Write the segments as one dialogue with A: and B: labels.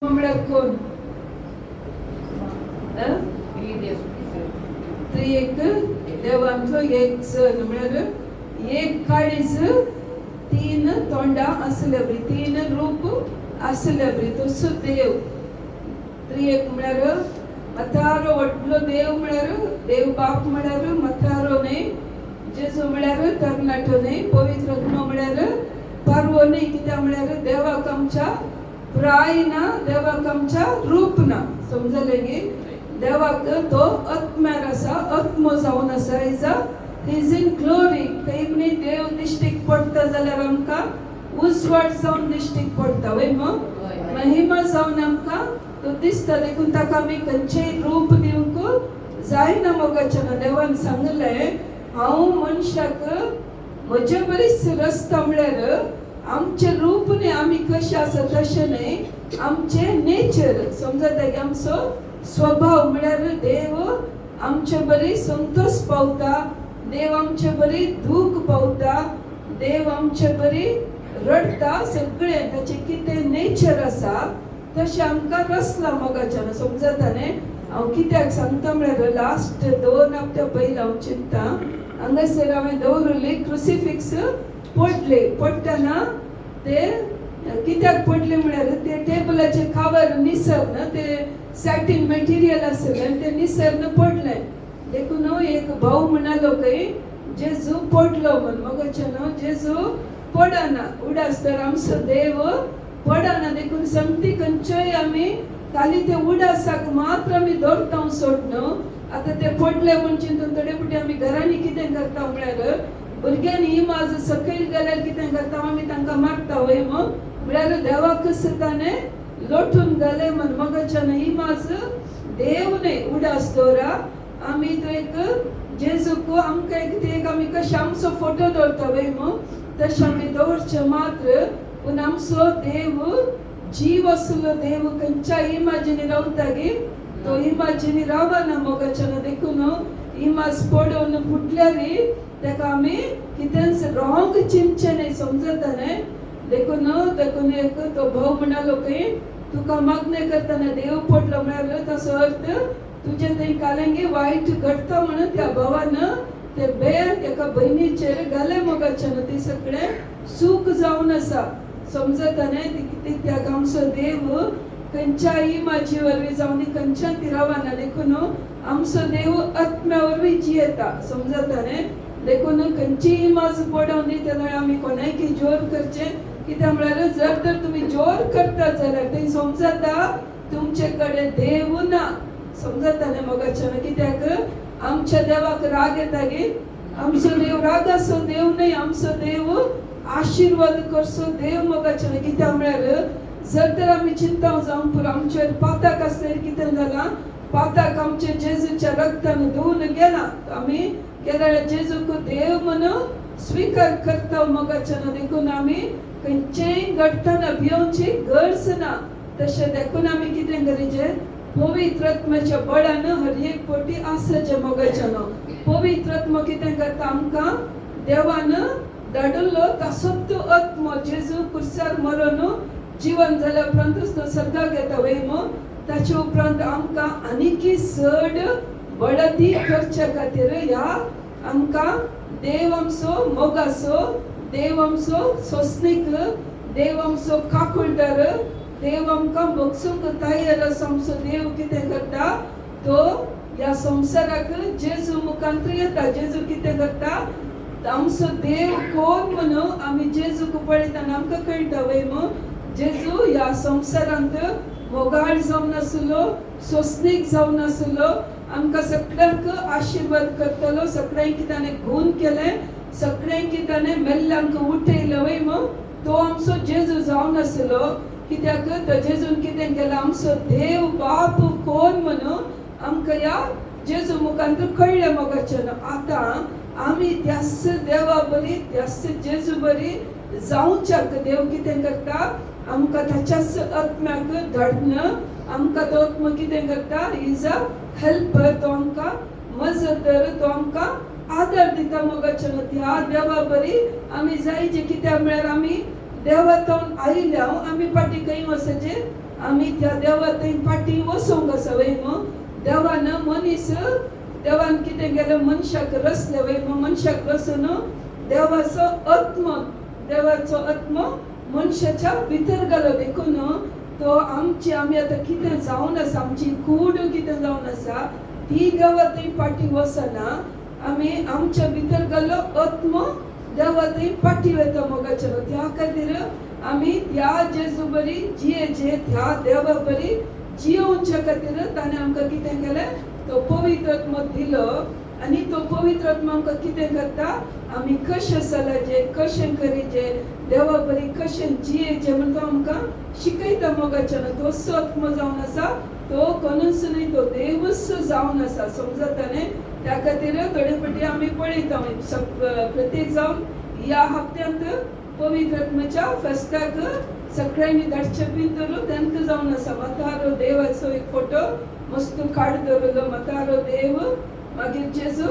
A: म्हळ्यार कोण त्रिएक देवांचो एक सण म्हळ्यार एक काळीज तीन तोंडां आसले बरी तीन रूप आसले बरी तसो देव त्रिएक म्हळ्यार मतारो व्हडलो देव म्हळ्यार देव बाप म्हळ्यार मतारो न्हय जेजू म्हळ्यार तरणाटो न्हय पवित्र आत्मा म्हळ्यार परवो न्हय कित्याक म्हळ्यार देवाक आमच्या प्राय ना देवाक आमच्या रूप ना समजले गे देवाक तो आत्म्यार आसा आत्मो जावन आसा इज इन ग्लोरी थंय देव दिश्टीक पडटा जाल्यार आमकां उजवाड जावन दिश्टीक पडटा वय महिमा जावन आमकां तो दिसता देखून ताका आमी खंयचेय रूप दिवंक जायना मोगाचें देवान सांगलें हांव मनशाक म्हजे बरीच रस्ता म्हळ्यार आमचे रूप न्ही आमी कशे आसा तशें न्ही आमचे नेचर समजता की आमचो स्वभाव म्हळ्यार देव आमचे बरी संतोष पावता देव आमचे बरी दूख पावता देव आमचे बरी रडता सगळें ताचे कितें नेचर आसा तशें आमकां रसला मोगाच्यान समजता न्ही हांव कित्याक सांगता म्हळ्यार लास्ट 2 हप्ते पयलीं हांव चिंतता हांगासर हांवें दवरली क्रुसिफिक्स पडटना ते कित्याक पडले म्हळ्यार ते टेबलाचे खावर निसरन ते सॅटीन मटेरियल आसलें ते निसरन पडलें देखून एक भाऊ म्हणालो खंय जेजू पडलो म्हण मोगाच्यान जेजू पडना उडास तर आमचो देव पडना देखून संगती खंयच्योय आमी खाली ते उडासाक मात्र आमी दवरता सोडनो आतां ते पडले म्हण चिंतून थोडे फावटी आमी घरांनी कितें करता म्हळ्यार भुरग्यांनी इमाज सकयल गेल्यार कितें करता आमी तांकां मारता वय म्हळ्यार देवाक ताणे लोटून घाले म्हण मोगाच्यान इमाज देव न्हय उडास दवरा आमी तो एक जेजूक आमकां एक आमी कशें आमचो फोटो दवरता वय तशें आमी दवरचे मात्र पूण आमचो देव जीव आसलो देव खंयच्या इमाजिनी रावता गे तो इमाजिनी रावना मोगाच्यान देखून इमाज पडोवन फुटल्यार ताका आमी कितेंच रॉंग चिंतचे न्हय समजता न्हय देखून एक तो भाव म्हणालो खंय तुका मागणें करतना देव पडलो म्हळ्यार ताचो अर्थ तुजे थंय कालेंगे वायट घडटा म्हणून त्या भावान ते बेर एका भयणीचेर घाले मोगाच्यान ती सगळें सूख जावन आसा समजता न्हय कित्याक आमचो देव खंयच्या इमाजी वरवीं जावन खंयच्या ती रावना देखून आमचो देव आत्म्या वरवीं जियेता समजता न्हय देखून खंयची इमाज पडोवन दी तेन्ना आमी कोणायकी जोर करचे कित्याक म्हळ्यार जर तर तुमी जोर करता जाल्यार थंय समजता तुमचे कडेन देव ना समजता न्हय मोगाच्यान कित्याक आमच्या देवाक राग येता गे आमचो देव रागाचो देव न्हय आमचो देव आशिर्वाद करचो देव मोगाच्यान कित्याक म्हळ्यार जर तर आमी चिंता जावं पुरो आमचेर पातक आसल्यार कितें जालां पातक आमचे जेजूच्या रक्तान धुवन गेला आमी केन्ना जेजूक देव म्हणून स्वीकार करता मोगाच्यान देखून आमी खंयचेय घडटना भिवची गरज ना तशें देखून आमी कितें करीचे पवित्र आत्म्याच्या बळान हर एक फावटी आसचे मोगाच्यान पवित्र आत्मा कितें करता आमकां देवान धाडिल्लो तासोच तो आत्मा जेजू कुर्सार मरून जीवन जाल्या उपरांतूच तो सर्गाक येता वय ताचे उपरांत आमकां आनीकी चड बळदी करचे खातीर ह्या आमकां देव आमचो मोगाचो देव आमचो सोंसणीक देव आमचो काकुळदार देव आमकां बगसूंक तयार आसा आमचो देव कितें करता तो ह्या संवसाराक जेजू मुखांतर येता जेजू कितें करता आमचो देव कोण म्हणून आमी जेजूक पळयतना आमकां कळटा वय जेजू ह्या संवसारांत मोगाळ जावन आसलो सोंसणीक जावन आसलो आमकां सगळ्यांक आशिर्वाद करतलो सगळ्यांक ताणें खून केलें सगळ्यांक ताणें मेल्ल्यांक उठयलें वय तो आमचो जेजू जावन आसलो कित्याक तो जेजून कितें केलें आमचो देव बाप कोण म्हणून आमकां ह्या जेजू मुखांतर कळ्ळें मोगाच्यान आतां आमी त्याच देवा बरी त्याच जेजू बरी जावच्याक देव कितें करता आमकां ताच्याच आत्म्याक धाडन आमकां तो आत्मा कितें करता इज अ हेल्पर तो आमकां मजतदार तो आमकां आदार दिता मोगाच्यान त्या देवा बरी आमी जायचे कित्याक म्हळ्यार आमी देवातून आयल्या आमी फाटी खंय वचचे आमी त्या देवा थंय फाटी वसोंक आसा वयम देवान मनीस देवान कितें केलें मनशाक रचलें वयम मनशाक रचून देवाचो आत्मा मनशाच्या भितर घालो देखून तो आमी आतां कितें जावन आसा आमची कूड कितें जावन आसा ती देवा थंय फाटी वचना आमी आमच्या भितर घालो आत्मा देवा थंय फाटी वता मोगाचें त्या खातीर आमी त्या जेजू बरी जियेचे त्या देवा बरी जियोवच्या खातीर ताणें आमकां कितें केलें तो पवित्र आत्मा दिलो आनी तो पवित्र आत्मा आमकां कितें करता आमी कशें चलचे कशें करीचे देवा बरी कशें जियेचे म्हण तो आमकां शिकयता मोगाचें तो आत्मा जावन आसा तो कोणूच न्ही तो देवच जावन आसा समजताने त्या खातीर थोडे फाटी आमी पळयता प्रत्येक जावन ह्या हप्त्यांत पवित्र आत्म्याच्या फेस्ताक सगळ्यांनी धाडचे बीन धरून तेंत जावन आसा मतारो देवाचो एक फोटो मस्त काड दवरलो मतारो देव मागीर जेजू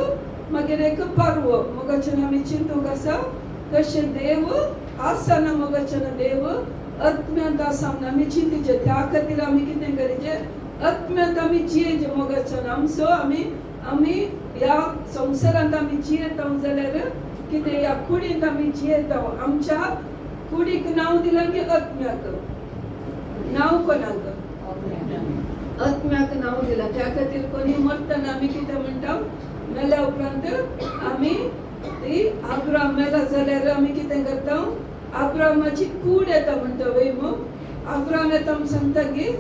A: मागीर एक पारवो मोगाचें आमी चिंतूंक आसा तशें देव आसना मोगाचें देव आत्म्यांत आसा म्हूण आमी चिंतीचे त्या खातीर आमी कितें करीचे आत्म्यांत आमी जियेचे मोगाचें आमचो आमी ह्या संवसारांत आमी जियेता जाल्यार कितें ह्या कुडींत आमी जियेता आमच्या कुडीक नांव दिलां की आत्म्याक नांव कोणाक आत्म्याक नांव दिलां त्या खातीर कोणी मरतना आमी कितें म्हणटा मेल्या उपरांत आमी ती अब्राम मेला जाल्यार आमी कितें करता अब्रामाची कूड येता म्हणटा वयम अब्राम येता म्हूण सांगता की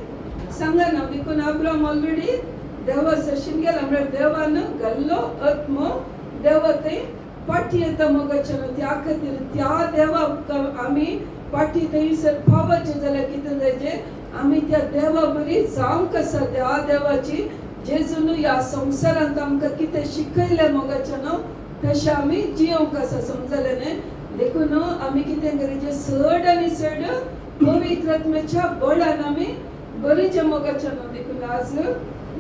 A: सांगना देखून अब्राम ऑलरेडी देवा सशीन गेला म्हळ्यार देवान घाल्लो आत्मो देवा थंय फाटी येता मोगाचें त्या खातीर त्या देवाक आमी फाटी थंयसर पावचे जाल्यार कितें जायचें आमी त्या देवा बरी जावंक आसा त्या देवाची जेजून ह्या संवसारांत आमकां कितें शिकयलें मोगाचें तशें आमी जियोंक आसा समजलें न्ही देखून आमी कितें करीचे चड आनी चड पवित्र आत्म्याच्या बळान आमी बरें मोगाचें देखून आज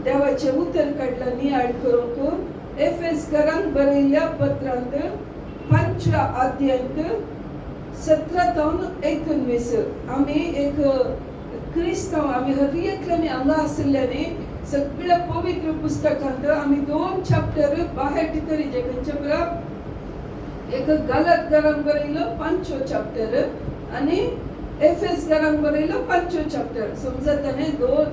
A: देवाचें उतर काडलां नियाळ करूंक एफेसकारांक बरयल्ल्या पत्रांत 5व्या अध्यायांत 17 ते 19 आमी एक क्रिस्तांव आमी हर एकल्यानी हांगा आशिल्ल्यानी सगळ्या पवित्र पुस्तकांत आमी 2 चॅप्टर बाहेर तरीचे खंयचे बरप एक गलातकारांक बरयलो 5वो चॅप्टर आनी एफेसकारांक बरयलो 5वो चॅप्टर समजताने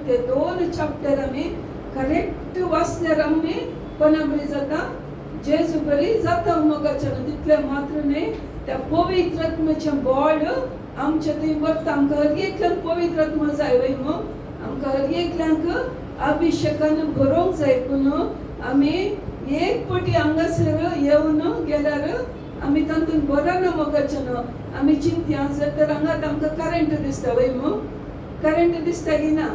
A: ते 2 चॅप्टर आमी करेक्ट वाचल्यार आमी कोणा बरी जाता जेजू बरी जाता मोगाचें तितले मात्र न्ही त्या पवित्र आत्म्याचें बळ आमच्या थंय वरता आमकां हर एकल्यांक पवित्र आत्मा जाय वय आमकां हर एकल्यांक अभिषेकान भरोवंक जाय पूण आमी एक पटी हांगासर येवन गेल्यार आमी तातूंत बरो मोगाचें आमी चिंत्या जर तर हांगात आमकां करंट दिसता वय करंट दिसता की ना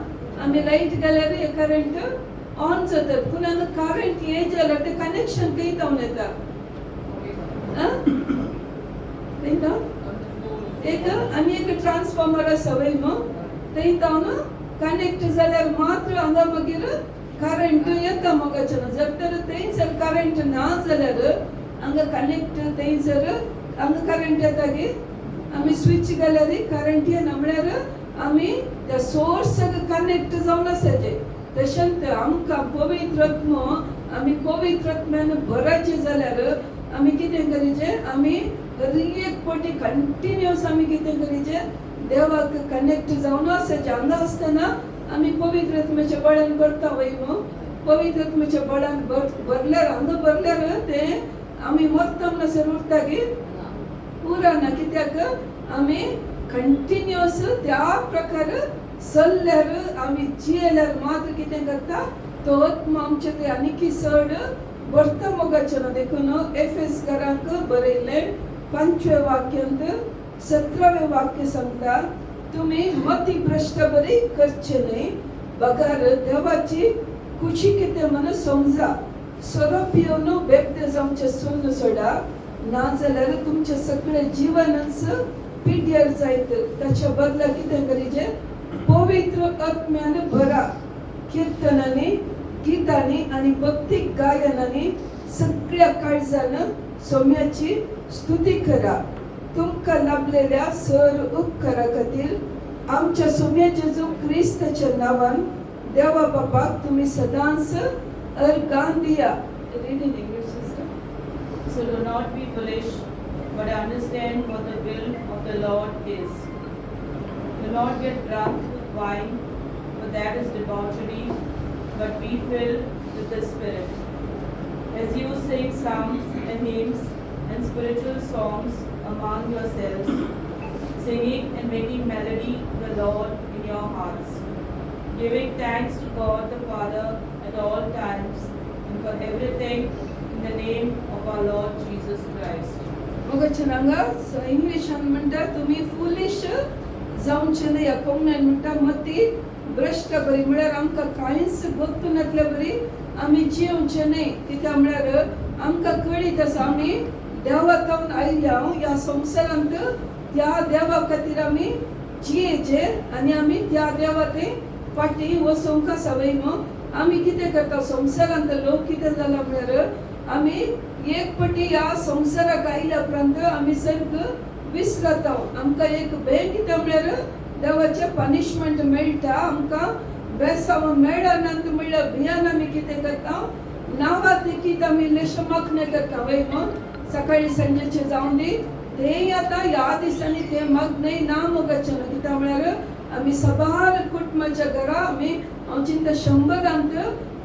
A: आमी लायट गेल्यार हे करंट ऑन जाता पूण हांगा करंट ये जाल्यार ते कनेक्शन खंय जावन येता एक आनी एक ट्रान्सफॉर्मर आसा वय थंय जावन कनेक्ट जाल्यार मात्र हांगा मागीर करंट येता मोगाचें जर तर थंयसर करंट ना जाल्यार हांगा कनेक्ट थंयसर हांगा करंट येता की आमी स्विच घाल्यार करंट येना म्हळ्यार आमी त्या सोर्साक कनेक्ट जावन आसाचे तशेंच आमकां पवित्र आत्मा आमी पवित्र आत्म्यान भरायचे जाल्यार आमी कितें करीचे आमी हर एक पटी कंटिन्युअस आमी कितें करीचे देवाक कनेक्ट जावन आसाचे हांगा आसतना आमी पवित्र आत्म्याच्या बळान भरता वय पवित्र आत्म्याच्या बळान भरल्यार हांगा भरल्यार ते आमी मरता म्हणसर उरता की उरना कित्याक आमी कंटिन्युअस त्या प्रकार चल्ल्यार आमी जियेल्यार मात्र कितें करता तो आत्मा आमचे ते आनीक चड भरता मोगाचें देखून एफेसकारांक बरयलें 5व्या वाक्यांत 17वें वाक्य सांगता तुम्ही मती भ्रष्ट बरी करचे न्ही बगार देवाची खुशी कितें म्हण समजा सोरो पिवन बेबदे जावचे सुन्न सोडा ना जाल्यार तुमचे सगळे जीवनच पिड्यार जायत ताच्या बदला कितें करीचे पवित्र आत्म्यान भरा कीर्तनांनी गीतांनी आनी भक्तीक गायनांनी सगळ्या काळजान सोम्याची स्तुती करा तुमकां लाभलेल्या सर उपकारा खातीर आमच्या सोम्या जेजू क्रिस्ताच्या नावान देवा बापाक तुम्ही सदांच अर्गान दिया. Read in English, sister.
B: So do not be foolish, but understand what the will of the Lord is. Do not get drunk with wine, for that is debauchery, but be filled with the Spirit. As you sing psalms and hymns and spiritual songs among yourselves, singing and making melody to the Lord in your hearts, giving thanks to God the Father at all times and for everything in the name of our Lord Jesus Christ.
A: मग चनांगा English म्हणटा तुम्ही foolish जावचे नाही कोण म्हणटा मती भ्रष्ट बरी म्हळ्यार आमकां कांयच गोत्तू नासले बरी आमी जिवचे नाही कित्याक म्हळ्यार आमकां कळीत आसा आमी देवातावन आयल्या ह्या संवसारांत त्या देवा खातीर आमी जियेचे आनी आमी त्या देवा ते फाटी वचोंक आसा वय न्हू. आमी कितें करता संवसारांत लोक कितें जाला म्हळ्यार आमी एक पटी ह्या संवसाराक आयल्या उपरांत आमी सर्ग विसरता. आमकां एक भेट कितें म्हळ्यार देवाचें पनिशमेंट मेळटा आमकां बेसाव मेळना म्हळ्यार भियान आमी कितें करता नांवां देखीत आमी लेशमाकने करता वय न्हू. सकाळी संजेचे जावन दी तेय आतां ह्या दिसांनी ते मग्नय ना मोगाचें न्हू कित्याक म्हळ्यार आमी सबार कुटुंबाच्या घरा आमी हांव चिंता 100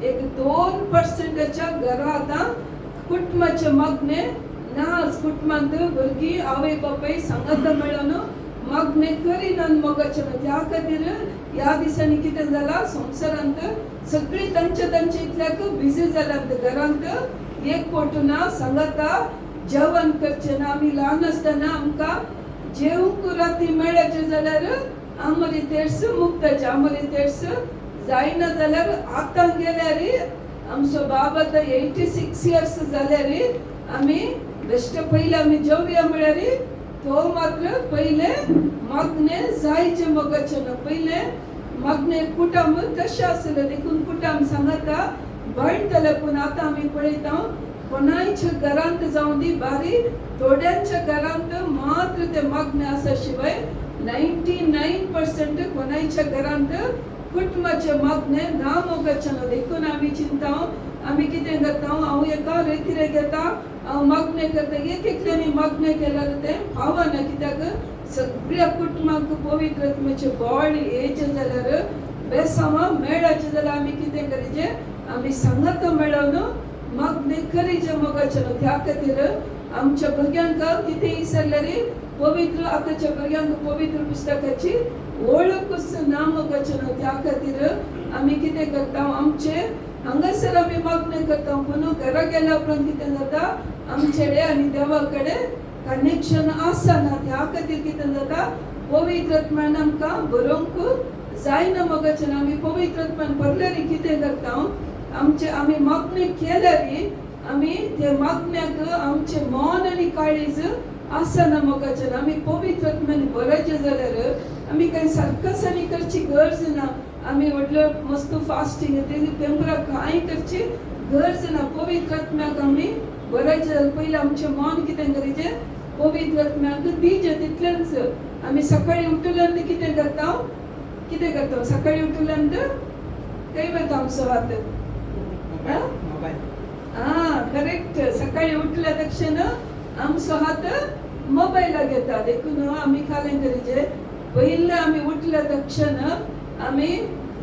A: एक 2% घरा आतां कुटुंबाचे मग्ने ना. कुटुंबांत भुरगीं आवय बापाय सांगात मेळोन मग्ने करिनात मोगाचें न्हू. त्या खातीर ह्या दिसांनी कितें जाला संवसारांत सगळीं तांचे इतल्याक बिजी जाल्यात घरांत एक पोटुना सांगाता जेवण करचें ना. आमी ल्हान आसतना आमकां जेवूंक राती मेळचें जाल्यार आमरी तेर्स मुक्ताचें आमरी तेर्स जायना जाल्यार आतां गेल्यार आमचो बाब आतां 86 इयर्स जाल्यार आमी बेश्ट पयले आमी जेवया म्हळ्यार तो मात्र पयले मग्ने जायचे मोगाचें न्हू. पयले मग्ने कुटुंब तशें आसलें देखून कुटुंब सांगाता बळटले पूण आतां आमी पळयता कोणायच्या घरांत जावं दी बारी थोड्यांच्या घरांत मात्र ते मग्ने आसा शिवाय 99% कोणायच्या घरांत कुटुंबाचे मग्ने ना मोगाचे न्हू. देखून आमी चिंता आमी कितें करता हांव एका रेतीरे घेता हांव मग्ने करता एकल्यानी मग्ने केल्यार तें फावना कित्याक सगळ्या कुटुंबाक पवित्र आत्म्याचे बॉड येचे जाल्यार बेसांवां मेळाचे जाल्यार आमी कितें करीचें आमी सांगात मेळोन मग्ने करीचे मोगाचे न्हू. त्या खातीर आमच्या भुरग्यांक कितें विसरल्यार पवित्र आतांच्या भुरग्यांक पवित्र पुस्तकाची वळखूच ना मोगाचे न्हू. त्या खातीर आमी कितें करता आमचे हांगासर आमी मग्न करता पूण घरा गेल्या उपरांत कितें जाता आमचेडे आनी देवा कडेन कनेक्शन आसना. त्या खातीर कितें जाता पवित्र आत्म्यान आमकां बरोवंक जायना मोगाचे न्हू. आमी पवित्र आत्म्यान भरल्यार कितें करता आमचे आमी मग्न केल्यार आमी ते मग्न्याक आमचे मन आनी काळीज आसना मोगाचे न्हू. आमी पवित्र आत्म्यान भरचे जाल्यार आमी कांय सर्कसांनी करची गरज ना. आमी व्हडल्यो मस्त फास्टींग तेंपरा कांय करची गरज ना. पवित्र आत्म्याक आमी भरचे जाल्यार पयलीं आमचें मन कितें करीचें पवित्र आत्म्याक दिवचें. तितलेंच आमी सकाळी उठल्यान कितें करता सकाळी उठल्यान खंय वता आमचो हात करेक्ट. सकाळी उठल्या तक्षण आमचो हात मोबायलाक घेता. देखून आमी कालें करीचें पयले आमी उठल्या तक्षण आमी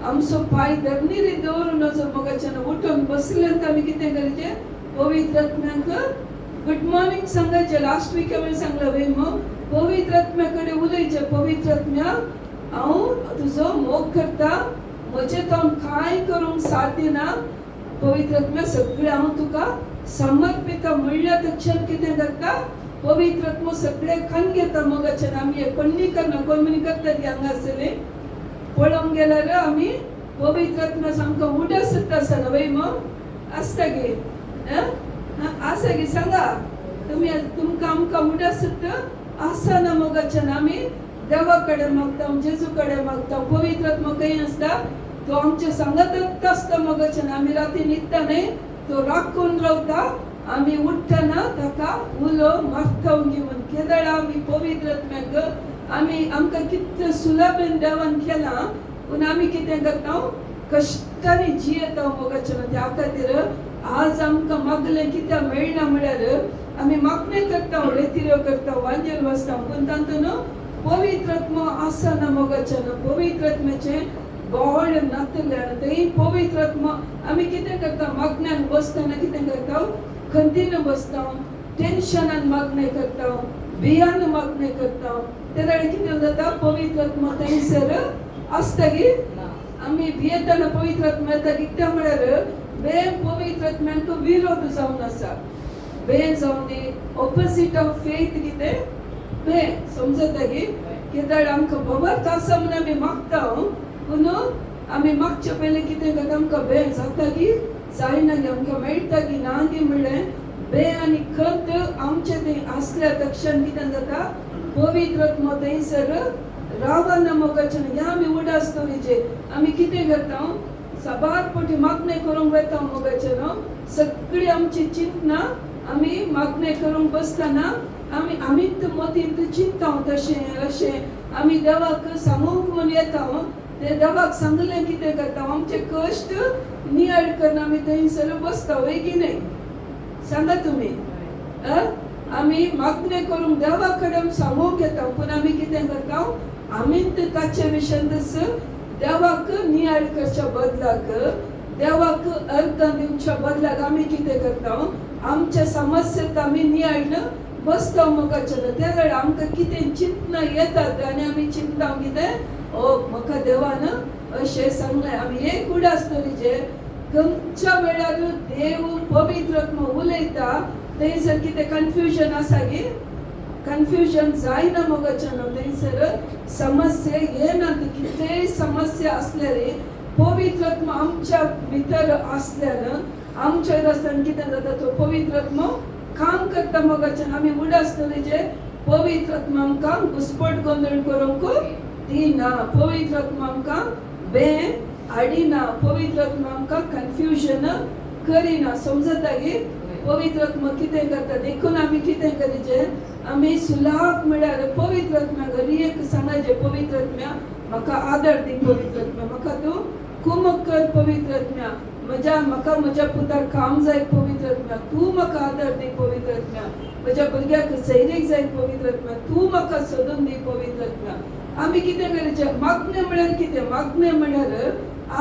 A: आमचो पाय धरणीर दवरून वचो मोगाचें न्हू. उठून बसल्यान आमी कितें करीचें पवित्र आत्म्याक गुड मॉर्निंग सांगायचें. लास्ट वीक हांवें सांगलां वय पवित्र आत्म्या कडेन उलयचें. पवित्र आत्म्या हांव तुजो मोग करता म्हजें तो कांय करूंक साध्य ना. पवित्र आत्म्या सगळें हांव तुका समर्पिता म्हणल्या तक्षण कितें करता पवित्र आत्मो सगळें खण घेता मोगाचें. आमी हें कोणी करना कोण म्हणी करतात हांगासरले पळोवंक गेल्यार आमी पवित्र आत्मा सामको उडसत आसना वय आसता गे आसा गे सांगा तुमी तुमकां आमकां उडसत आसना मोगाचें. आमी देवा कडेन मागता जेजू कडेन मागता पवित्र आत्मा खंय आसता तो आमच्या सांगातच आसता मोगाचें. आमी राती न्हिदता न्हय तो राखून रावता. आमी उठ्ठना ताका उलो मागता म्हणून केदळ आमी पवित्र आत्म्याक आमी आमकां कितलें सुलभेन देवान केलां पूण आमी कितें करता कश्टांनी जियेता मोगाचें त्या खातीर आज आमकां मागलें कित्याक मेळना म्हळ्यार आमी मागणें करता रेतिऱ्यो करता वांजेर बसता पूण तातूंत पवित्र आत्मा आसना मोगाचें पवित्र आत्म्याचें गोड नातल्यान तें पवित्र आत्मा आमी कितें करता मागण्यान बसतना कितें करता खंतीन बसता टेन्शनान मागणें करता भियान मागणें करता ते जाल्यार कितें जाता पवित्र आत्मा थंयसर आसता गी आमी भियेतना पवित्र आत्मा येता कित्याक म्हळ्यार बे पवित्र आत्म्याक विरोध जावन आसा बे जावन दी ऑपोजिट ऑफ फेथ कितें बे समजता गी कित्याक आमकां खबर आसा म्हणून आमी मागता पूण आमी मागचे पयलीं कितें करता आमकां बे जाता गी जायना गी आमकां मेळटा गी ना गी म्हणलें बे आनी खंत आमचे थंय आसल्या तक्षण कितें जाता पवित्र आत्मा थंयसर रावना मोगाचें ह्या आमी उडास तरेचे आमी कितें करता साबार फावटी मागणें करूंक वता मोगाचें सगळी आमची चिंतना आमी मागणें करूंक बसतना आमीच मतींत चिंता तशें अशें आमी देवाक सांगूंक म्हूण येता ते देवाक सांगलें कितें करता आमचे कश्ट नियाळ करून आमी थंयसर बसता वय की न्हय सांगा तुमी आमी मागणें करूंक देवा कडेन सांगूंक येता पूण आमी कितें करता आमीच ताचे विशयंतच देवाक नियाळ करच्या बदलाक देवाक अर्थ दिवच्या बदलाक आमी कितें करता आमच्या समस्येक आमी नियाळ बसता मोगाचें ते वेळार आमकां कितें चिंतना येतात आनी आमी चिंता कितें ओ म्हाका देवान अशें सांगलें आमी एक उडास तरेचे खंयच्या वेळार देव पवित्र आत्मा उलयता थंयसर कितें कन्फ्युजन आसा गे कन्फ्युजन जायना मोगाचें थंयसर समस्या येना कितलेय समस्या आसल्यार पवित्र आत्मा आमच्या भितर आसल्यान आमच्या रस्त्यान कितें जाता तो पवित्र आत्मा काम करता मोगाचें आमी उडास तरेचे पवित्र आत्मा आमकां घुसपट गोंदळ करूंक दिना पवित्र आत्मा आमकां बे हाडिना पवित्र आत्मा आमकां कन्फ्युजन करिना समजता गे पवित्र आत्मा कितें करता देखून आमी कितें करीचें आमी सुलाक म्हळ्यार पवित्र आत्म्या घरी एक सांगायचें पवित्र आत्म्या म्हाका आदर दी पवित्र आत्म्या म्हाका तूं कुमक कर पवित्र आत्म्या म्हाका म्हज्या पुताक काम जाय पवित्र आत्म्या तूं म्हाका आदर दी पवित्र आत्म्या म्हज्या भुरग्याक सैरीक जाय पवित्र आत्म्या तूं म्हाका सोदून दी पवित्र आत्म्या आमी कितें करीचें मागणें म्हळ्यार कितें मागणें म्हळ्यार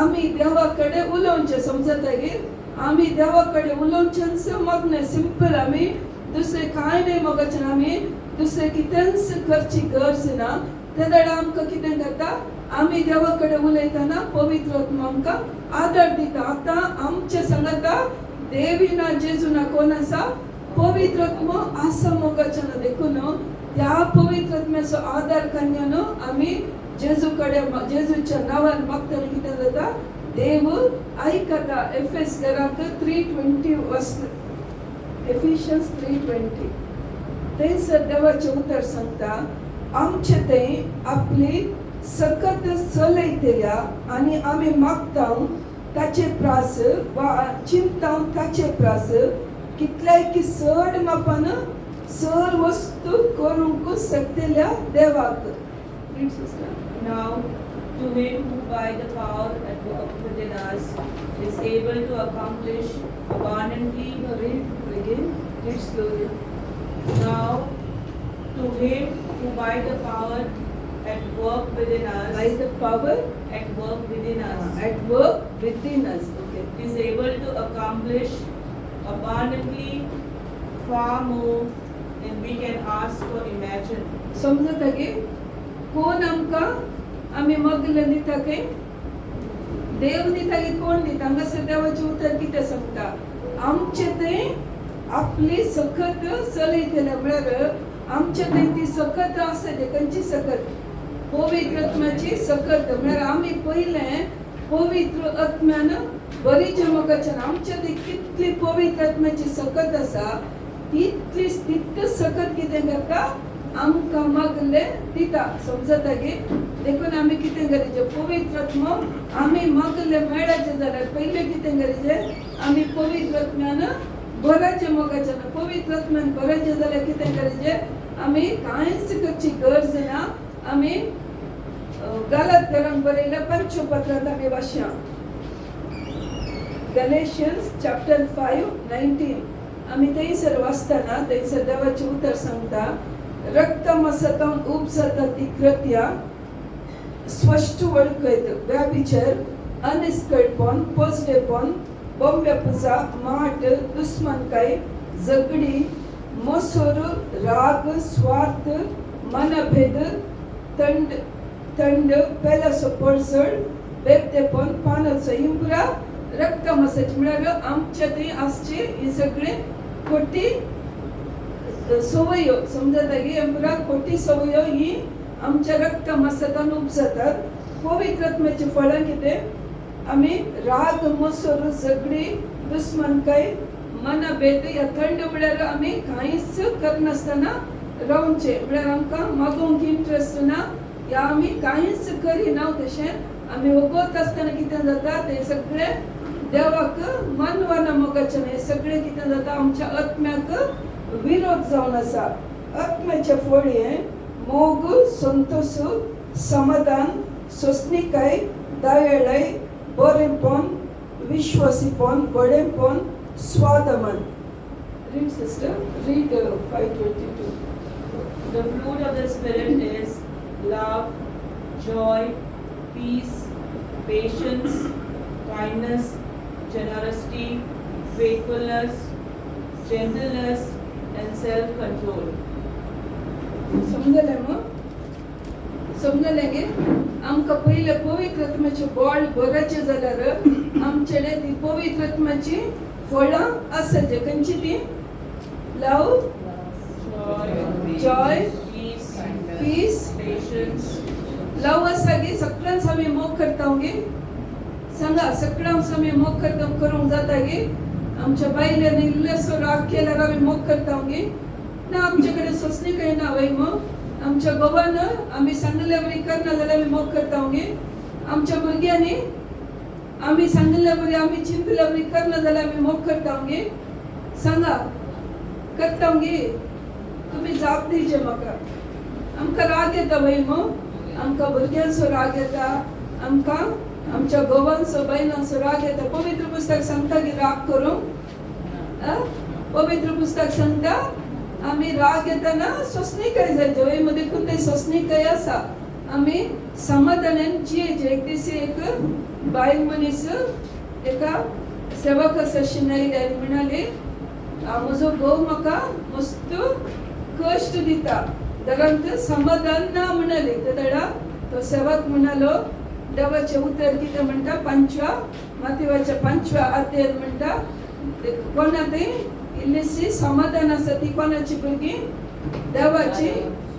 A: आमी देवा कडेन उलोवचें समजता गे आमी देवा कडेन उलोवचेंच मागणें सिंपल आमी दुसरें कांय न्हय मोगाचें आमी दुसरें कितेंच करची गरज ना ते जाल्यार आमकां कितें करता आमी देवा कडेन उलयतना पवित्र आत्मा आमकां आदर दिता आतां आमचें सांगता देविना जेजूना कोण आसा पवित्र आत्मा आसा मोगाचें देखून त्या पवित्र आत्म्याचो आदार कन्यान आमी जेजू कडेन जेजूच्या नांवान मागतना कितें जाता देव आयकता एफेस घरांत 3:20 वाचता एफिशियन्स 3:20 थंयसर देवाचें उतर सांगता आमचे थंय आपली सकत चलयतल्या आनी आमी मागता ताचे प्रास वा चिंता ताचे प्रास कितल्याय चड मापान सर वस्तू करूंक शकतल्या देवाक
B: Now, to him who by the power at work within us is able to accomplish abundantly.
A: Read again. Read slowly.
B: Now, to him who by the power at work within us.
A: By the power
B: at work within us.
A: At work within us. Okay.
B: Is able to accomplish abundantly far more than we can ask or imagine.
A: समजता गे कोण आमकां आमी मागलें दिता काय देव दिता की कोण दिता हांगासर देवाचें उतर कितें सांगता आमचे थंय आपली सकत चलयतले म्हळ्यार आमचे थंय ती सकत आसा ती खंयची सकत पवित्र आत्म्याची सकत म्हळ्यार आमी पयलें पवित्र आत्म्यान बरीच्या मोगाच्यान आमचे थंय कितली पवित्र आत्म्याची सकत आसा तितली सकत कितें करता आमकां मागले दिता समजता गे देखून आमी कितें करीचें पवित्र आत्मा आमी मागले मेळाचें जाल्यार पयलें कितें करीचें आमी पवित्र आत्म्यान बराचें मोगाचें पवित्र आत्म्यान बराचें जाल्यार कितें करीचें आमी कांयच करची गरज ना आम्ही गलात्यरांक बरयल्या पंचम पत्रांत आम्ही वाचया गॅलेशियन्स चॅप्टर 5:19 आम्ही थंयसर वाचताना थंयसर देवाचे उतर सांगता रक्त मसतान उपसता ती कृत्या स्पष्ट वळखयत व्याभिचार अनिष्कळपण पोचडेपण बोंबे पुजा माट दुश्मनकाय झगडी मोसोर राग स्वार्थ मनभेद तंड पेलासो पडसड बेबतेपण पानाचो इम्पुरा रक्त मसाची म्हळ्यार आमचे थंय आसचे ही सगळे खोटी सवयो समजता की इम्पुरा खोटी सवयो ही आमच्या रक्त मसातान उपसतात पवित्र आत्म्याची फळां कितें आम्ही राग मोसोर झगडी दुश्मनकाय मनभेद या थंड म्हळ्यार आम्ही कांयच करनासतना रावचे म्हळ्यार आमकां मागोवंक इंट्रस्ट ना या आम्ही कांयच करिना तशें आम्ही वगत आसतना कितें जाता ते सगळे देवाक मानवाना मोगाचें हे सगळे कितें जाता आमच्या आत्म्याक विरोध जावन आसा आत्म्याचे फळ हे मोग संतोष समाधान सोसणीकाय दयाळाय बरेपण विश्वासीपण बडेपण स्वादमन read sister read 5:22
B: The fruit of the Spirit is love, joy, peace, patience, kindness, generosity, faithfulness, gentleness, and self-control.
A: समजले मग समजले गे आमकां पहिले पवित्र आत्म्याचे बळ भरचे जाल्यार आमचेडे ती पवित्र आत्म्याची फळां आसचे खंयची ती लव जॉय पीस
B: patience.
A: लव आसा गे सगळ्यांच आमी मोग करता गे सांगा सगळ्यांच आमी मोग करता करूंक जाता गे आमच्या बायलेन इल्लेसो राग केल्यार आमी मोग करता गे ना आमचे कडेन सोंसणी काही ना वय मग आमच्या गोवान आम्ही सांगल्या बरी करना जाल्यार आमी मोग करता गे आमच्या भुरग्यांनी आम्ही सांगल्या बरी आम्ही चिंतल्या बरी करना जाल्यार आमी मोग करता गे सांगा करता गे तुम्ही जाप दिजे म्हाका आमकां राग येता वय मग आमकां भुरग्यांचो राग येता आमकां आमच्या गोवांचो बायलांचो राग येता पवित्र पुस्तक सांगता की राग करूंक पवित्र पुस्तक सांगता आम्ही राग येताना सोसणीकाय जायचे वय मध्ये कोणते सोसणीकाय आसा आम्ही समाधानान जियेचे एक दिस एक बायल मनीस एका सेवक आशिल्ले आयले म्हणाले म्हजो घोव म्हाका मस्त कश्ट दिता घरांत समाधान ना म्हणाले त्या तो सेवक म्हणालो देवाचे उतर कितें म्हणटा 5 माथेवाच्या 5 अध्यायात म्हणटा कोणा ते इल्लीशी समाधान आसा ती कोणाची भुरगीं देवाची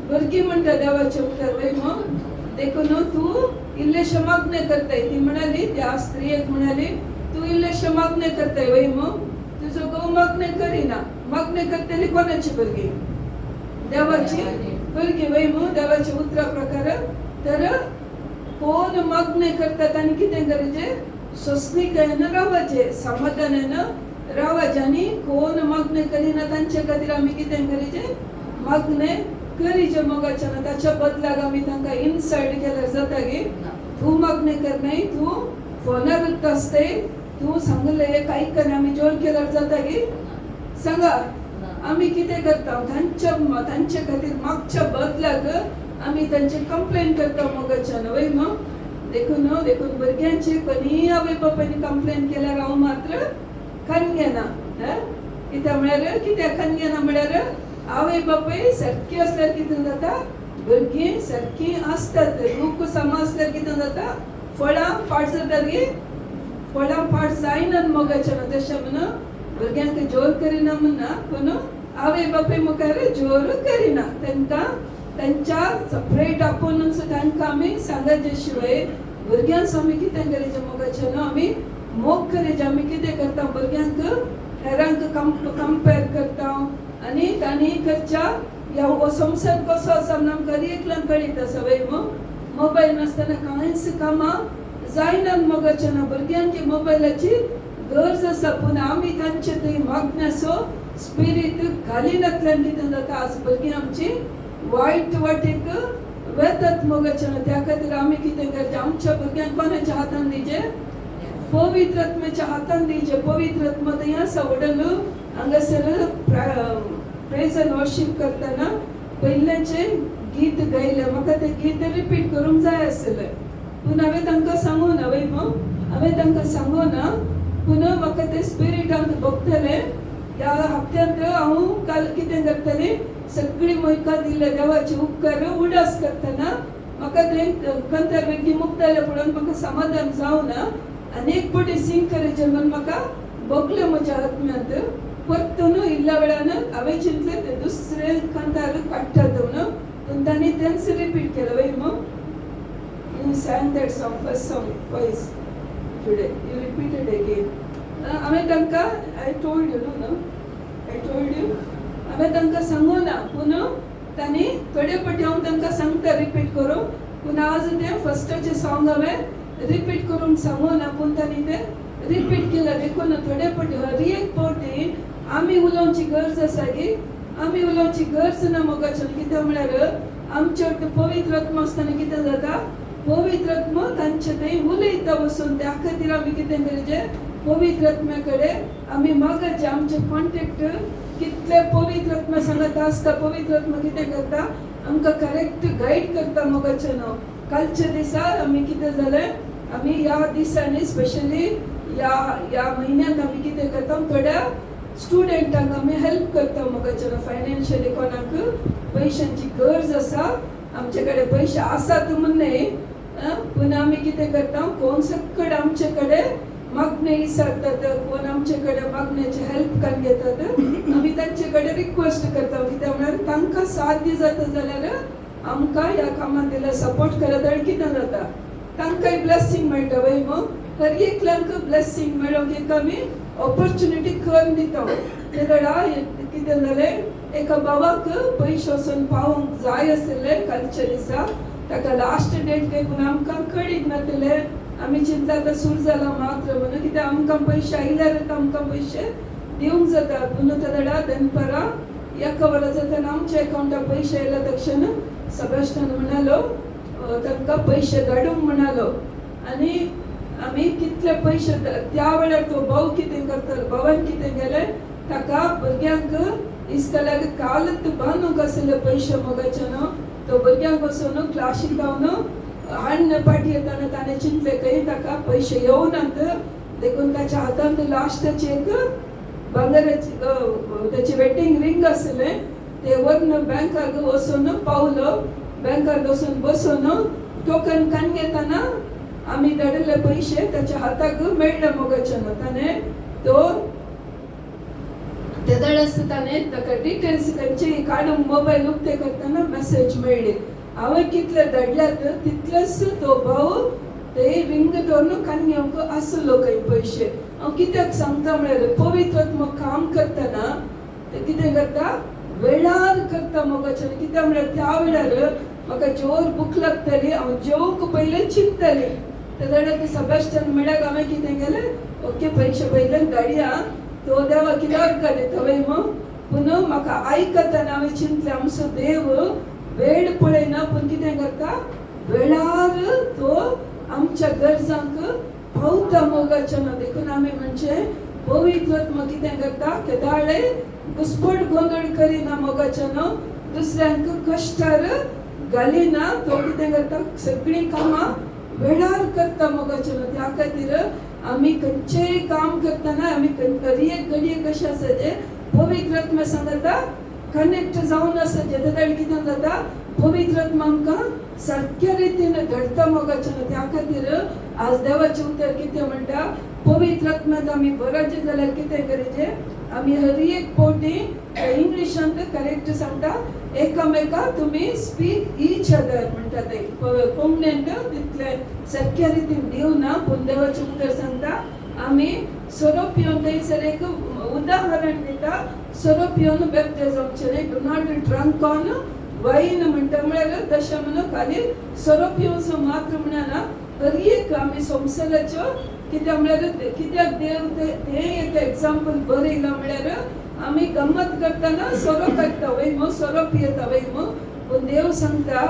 A: भुरगीं म्हणटा देवाचे उतर वय मग देखून तू इल्लेशे मागणे करताय ती म्हणाली त्या स्त्रियेक म्हणाली तू इल्लेशे मागणे करताय वय मग तुझो घोव मागणे करिना मागणे करतली कोणाची भुरगीं देवाची भुरगीं वय मग देवाचे उतरा प्रकार तर कोण मागणे करतात आणि कितें करचे सोसणीकायेन रावचे समाधानान रावचे आणि कोण मागणे करिना तांचे खातीर आमी कितें करीचे मागणे करीचे मोगाचे ना ताच्या बदलाक आमी तांकां इनसल्ट केल्यार जाता गे तू मागणे करनाय तू फोनार आसते तू सांगले एक आयकन आमी जोर केल्यार जाता गे सांगा आमी कितें करता तांचे खातीर मागच्या बदलाक आमी तांचे कंप्लेन करता मोगाच्यान वय मग देखून भुरग्यांचे कोणी आवय बापायनी कंप्लेन केल्यार हांव मात्र खणगेना कित्याक म्हळ्यार कित्याक खणगेना म्हळ्यार आवय बापाय सारकी आसल्यार कितें जाता भुरगीं सारकी आसतात रूख समजल्यार कितें जाता फळां पाड जातात गे फळां पाड जायनात मोगाच्यान तशें म्हणून भुरग्यांक जोर करिना म्हणना पूण आवय बापाय मुखार जोर करिना तांकां त्यांच्या सेपरेट आपूण तांकां आमी सांगचे शिवाय भुरग्यांक आमी कितें करीचे मोगाचें न्हू आमी मोग करीचे आमी कितें करता भुरग्यांक हेरांक कंपेर करता आनी तांणी खंयच्या ह्या संवसार कसो आसा म्हण आमकां एकल्यान कळीत आसा वय मोबायल नासतना कांयच कामां जायनात मोगाचें ना भुरग्यांक मोबायलाची गरज आसा पूण आमी तांचे थंय मागण्याचो स्पिरीट घालिनातल्यान कितें जाता आज भुरगीं आमची वायट वाटेक वेतात मोगाचें त्या खातीर आमी कितें करचें आमच्या भुरग्यांक कोणाच्या हातान दिजे पवित्र आत्म्याच्या हातान दिजे पवित्र आत्मा थंय आसा वडलो हांगासर प्रेज एंड वर्शीप करतना पयलेंचे गीत गायले म्हाका तें गीत रिपीट करूंक जाय आसलें पूण हांवें तांकां सांगूं ना वय हांवें तांकां सांगूं ना पूण म्हाका तें स्पिरिटान भोगतलें ह्या हप्त्यांत हांव काल कितें करतलें सगळी मोयका दिल्ले देवाचे उपकार उडास करतना म्हाका तें कंतरवेगी मुक्ताले पळोवन म्हाका समाधान जावना आनी एक फावटी सिंग करचें म्हणून म्हाका भोगलें म्हज्या आत्म्यांत परतून इल्ल्या वेळान हांवें चिंतलें तें दुसरें कंतार काडटात म्हणून पूण तांणी तेंच रिपीट केलें वय You sang that song, first song, twice today. You repeated again. हांवें तांकां I told you, no? I told you. हांवें तांकां सांगूं ना पूण तांणी थोडे फावटी हांव तांकां सांगता रिपीट करूं पूण आज तें फर्स्टाचें सॉंग हांवें रिपीट करूंक सांगूं ना पूण तांणी तें रिपीट केलें देखून थोडे फावटी हर एक फावटी आमी उलोवची गरज आसा गी आमी उलोवची गरज ना मोगाचें कित्याक म्हळ्यार आमचे पवित्र आत्मा आसतना कितें जाता पवित्र आत्मा तांचे थंय उलयता वचून त्या खातीर आमी कितें करचें पवित्र आत्म्या कडेन आमी मागचें आमचे कॉन्टेक्ट कितले पवित्र आत्मा सांगत आसता पवित्र आत्मा कितें करता आमकां करेक्ट गायड करता मोगाचें न्हू कालच्या दिसार आमी कितें जालें आमी ह्या दिसांनी स्पेशली ह्या म्हयन्यांत आमी कितें करता थोड्या स्टुडंटांक आमी हेल्प करता मोगाचें फायनान्शियली कोणाक पयशांची गरज आसा आमचे कडेन पयशे आसात म्हूण न्ही पूण आमी कितें करता कोण सकट आमचे कडेन मागणे विचारतात कोण आमचे कडेन मागण्याची हेल्प करून घेतात आमी तांचे कडेन रिक्वेस्ट करता कित्याक म्हळ्यार तांकां साध्य जाता जाल्यार आमकां ह्या कामाक दिल्यार सपोर्ट करत आनी कितें जाता तांकांय ब्लेसिंग मेळटा वय हर एकल्यांक ब्लेसिंग मेळोंक एक आमी ऑपॉर्च्युनिटी करून दिता ते वेळा कितें जालें एका बाबाक पयशे वचून पावोवंक जाय आसले कालच्या दिसा ताका लास्ट डेट देखून आमकां कळीक नासले आमी चिंतला आतां सुरू जाला मात्र म्हणून कित्याक आमकां पयशे आयल्यार आमकां पयशे दिवंक जाता पूण त्या वेळा दनपारां एका वरा जातना आमच्या अकाउंटाक पयशे आयल्या तक्षण सबॅस्टन म्हणालो तांकां पयशे धाडूंक म्हणालो आनी आमी कितले पयशे त्या वेळार तो भाव कितें करता भावान कितें केलें ताका भुरग्यांक इस्कलाक कालच बांदूंक आसले पयशे मोगाचे न्हू तो भुरग्यांक वचून क्लासीक गावन हाडन पाटी येताना ताणें चिंतलें खंय ताका पयशे येवनात देखून ताच्या हातांत लास्टाची एक भांगराची ताची वेडिंग रिंग आसलें ते व्हरून बँकाक वचून पावलो बँकाक वचून बसून टोकन कान घेताना आमी धाडिल्ले पयशे ताच्या हाताक मेळ्ळे मोगाचे न्हू ताणें तो त्या वेळास ताणें ताका डिटेल्स खंयची काडून मोबायल उक्ते करतना मेसेज मेळ्ळी हांवें कितले धाडल्यात तितलेच तो भाव ते रिंग दवरून कान घेवंक आसलो खंय पयशे हांव कित्याक सांगता म्हळ्यार पवित्र आत्मा काम करतना ते कितें करता वेळार करता मोगाचें कित्याक म्हळ्यार त्या वेळार म्हाका जोर भूक लागतली हांव जेवंक पयलें चिंततलें त्या वेळार सबॅस्टन म्हळ्यार हांवें कितें केलें ओके पयशे पयलें धाडया तो देवा कित्याक दिता वय पूण म्हाका आयकतना हांवें चिंतलें आमचो देव वेळ पळयना पूण कितें करता वेळार तो आमच्या गरजांक पावता मोगाचें न्हू देखून आमी म्हणजे पवित्र आत्मा कितें करता केदाळे घुसपट गोंदळ करिना मोगाचें न्हू दुसऱ्यांक कश्टार घालिना तो कितें करता सगळीं कामां वेळार करता मोगाचें न्हू त्या खातीर आमी खंयचेंय काम करतना आमी एक घडये कशें आसाचे पवित्र आत्मा सांगता कनेक्ट जावन आसाचे त्या कितें जाता पवित्र आत्मा आमकां सारक्या रितीन घडता मोगाचें न्हू त्या खातीर आज देवाचें उतर कितें म्हणटा पवित्र आत्म्यांत आमी बरोचे जाल्यार कितें करचें आमी हर एक फावटी इंग्लिशांत करेक्ट सांगता एकामेका तुमी स्पीक ईच अदर म्हणटा ते कोंकणींत तितले सारक्या रितीन दिवना पूण देवाचें उतर सांगता आमी सोरो पिवन थंयसर एक उदाहरण दिता सोरो पिवन बेबते जावचे न्ही do not drunk on wine म्हणटा म्हळ्यार तशें म्हणून खाली सोरो पिवचो मात्र म्हणना हर एक आमी संवसाराच्यो कित्याक म्हळ्यार कित्याक देव तें एक एग्जाम्पल बरें येयलां म्हळ्यार आमी गम्मत करतना सोरो काडटा वय सोरो पियेता वय पूण देव सांगता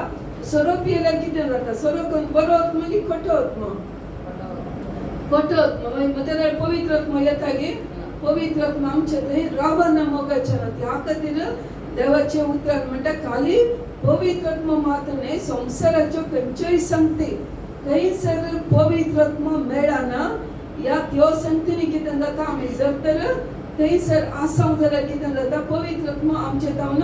A: सोरोप येल्यार कितें जाता सोरोप बरो आत्मा की खोटो आत्मा खोटो आत्मा मागीर तेन्ना पवित्र आत्मा येता गे पवित्र आत्मा आमचे थंय रावना मोगाच्या ह्या खातीर देवाचे उतर म्हणटा खाली पवित्र आत्मा मात न्हय संवसाराच्यो खंयच्योय संगती खंयसर पवित्र आत्मा मेळना ह्या त्यो संगतींनी कितें जाता आमी जर तर थंयसर आसांव जाल्यार कितें जाता पवित्र आत्मा आमचे तावन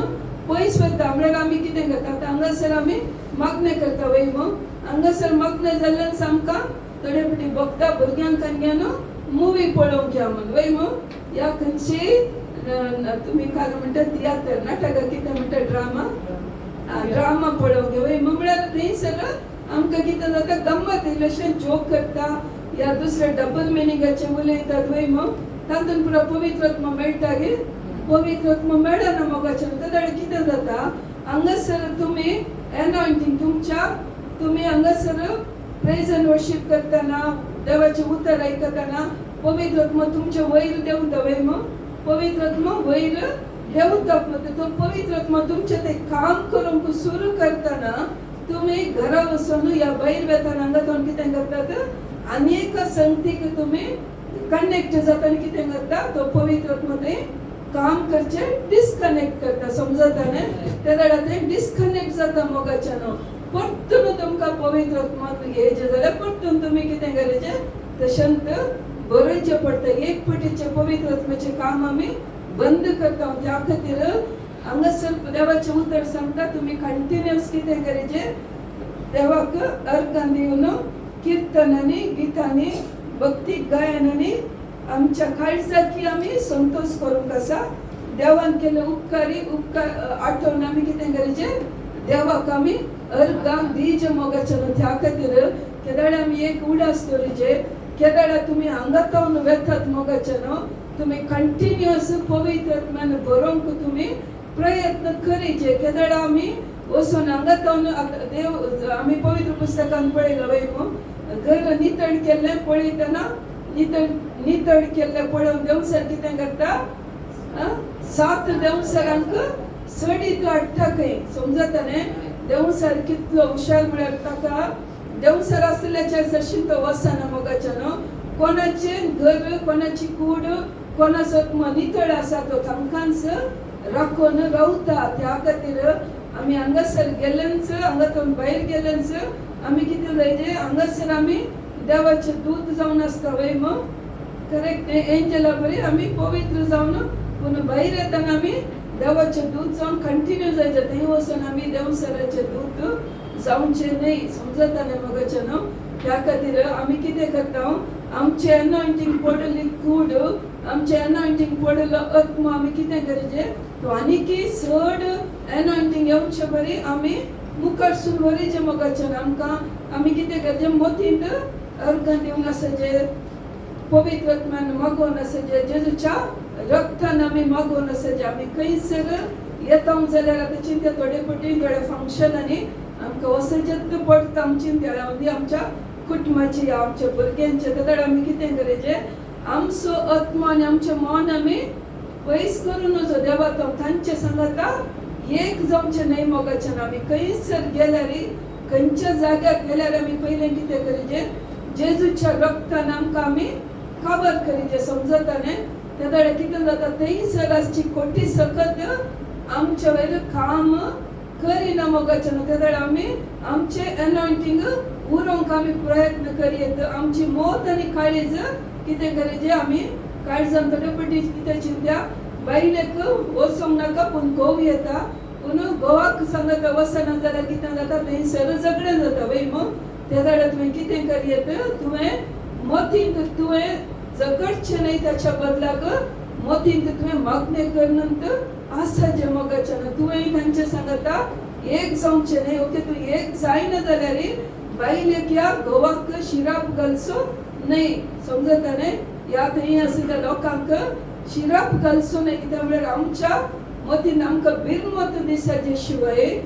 A: पयस वता म्हळ्यार आमी कितें करता हांगासर आमी मागणे करता वय मग हांगासर मागणे जाल्ल्यान आमकां थोडे फावटी भक्ता भुरग्यांक न्हू मुवी पळोवंक या म्हण वय मग ह्या खंयची तुमी काल म्हणटा तियात्र नाटकां कितें म्हणटा ड्रामा पळोवंक वय मग म्हळ्यार थंयसर आमकां कितें जाता गंमत इल्लेशें जोक करता या दुसरे डबल मिनिंगाचे उलयतात वय मग तातूंत पुरो पवित्र आत्मा मेळटा गे पवित्र आत्मा मेळना मोगाच्या तेन्ना कितें जाता हांगासर तुमी एनॉयंटिंग तुमी हांगासर प्रेज एंड वर्शीप करतना देवाचे उतर आयकतना पवित्र आत्मा तुमचे वयर देंवता वय मग पवित्र आत्मा वयर देंवता तो पवित्र आत्मा तुमचे ते काम करूंक सुरू करतना तुमी घरा वचून या भायर वेताना हांगा जावन कितें करतात अनेक संगतीक तुमी कनेक्ट जाताना कितें करता तो पवित्र आत्मा थंय काम करचे डिस्कनेक्ट करता समजता न्हय त्या वेळार ते डिस्कनेक्ट जाता मोगाच्यान परतून तुमकां पवित्र आत्मा येयचे जाल्यार परतून तुमी कितें करायचें तशेंत बरोवचें पडटा एक फावटीचे पवित्र आत्म्याचें काम आमी बंद करता त्या खातीर हांगासर देवाचें उतर सांगता तुमी कंटिन्युअस कितें करायचें देवाक अर्गां दिवन किर्तनांनी गितांनी भक्ती गायनांनी आमच्या काळजाची आमी संतोष करूंक आसा देवान केले उपकार आठवून आमी कितें करायचें देवाक आमी अर्गां दिवचे मोगाच्या त्या खातीर केदाळे आमी एक उडास दवरचे केदाळे तुमी हांगा तावन वेतात मोगाच्यान तुमी कंटिन्युअस पवित्र आत्म्यान बरोवंक तुमी प्रयत्न करीचे केदाळे आमी वचून हांगा तावन देव आमी पवित्र पुस्तकान पळयलां वय घर नितळ केल्लें पळयतना नितळ केल्लें पळोवन देवसर कितें करता 7 देवसरांक सडीत हाडटा खंय समजता न्हय देवसर कितलो हुशार म्हळ्यार ताका देवसर आसल्याच्या सरशी तो वचना मोगाच्यान कोणाचें घर कोणाची कूड कोणाचो नितळ आसा तो तांकांच राखून रावता त्या खातीर आमी हांगासर गेल्यांच हांगातून भायर गेल्यांच आमी कितें जायचे हांगासर आमी देवाचे दूत जावन आसता वय मग करेक्ट एंजला बरी आमी पवित्र जावन पूण भायर येतना आमी देवाचे दूत जावन कंटिन्यू जायचे थंय वचून आमी देवसराचे दूत जावचे न्हय समजता न्हय मोगाच्यान त्या खातीर आमी कितें करता आमचे एनॉयंटिंग पडली कूड आमचे एनॉयंटिंग पडलो आत्मा आमी कितें करचें तो आनीकी चड एनॉयंटिंग येवचे बरी आमी मुखार सून वरीचे मोगाच्यान आमकां आमी कितें करचें मोतींत अर्गां दिवन आसाचे पवित्र आत्म्यान मागोवन आसाचे जेजूच्या रक्तान आमी मागोवन आसाचे आमी खंयसर येता जाल्यार आतां चिंत्या थोडे फावटी थोड्या फंक्शनांनी आमकां वचचेच पडटा आमची चिंत्या आमच्या कुटुंबाची आमच्या भुरग्यांचे तेन्ना आमी कितें करचें आमचो आत्मा आनी आमचें मन आमी पयस करून वचो देवा तांचे सांगता एक जावचें न्हय मोगाच्यान आमी खंयसर गेल्यार खंयच्या जाग्यार गेल्यार आमी पयलें कितें करचें जेजूच्या रक्तान आमकां आमी काबार करीचे समजता न्हय त्या वेळार कितें जाता थंयसर आसची खोटी सकत आमच्या वयर काम करिना मोगाच्यान त्या वेळार आमी आमचे एनॉयंटिंग उरोवंक आमी प्रयत्न करीत आमची मोत आनी काळीज कितें करचें आमी काळजान थोडे फावटी कितें चिंत्या बायलेक वचोंक नाका पूण घोव येता पूण घोवाक सांगता वचना जाल्यार कितें जाता थंयसर झगडें जाता वय मग त्या वेळार तुवें कितें करयत तुवें मोतींत तुवें झगडचें न्हय ताच्या बदलाक मोतींत तुवें मागणें करनंत आसाचें मोगाच्यान तुवें तांचें सांगता एक जावचें न्हय ओके तूं एक जायना जाल्यार बायलेक या घोवाक शिराप घालचो न्हय समजता न्हय ह्या थंय आशिल्ल्या लोकांक शिराप घालचो न्हय कित्याक म्हळ्यार आमच्या मतीन आमकां बिनमत दिसाचे शिवाय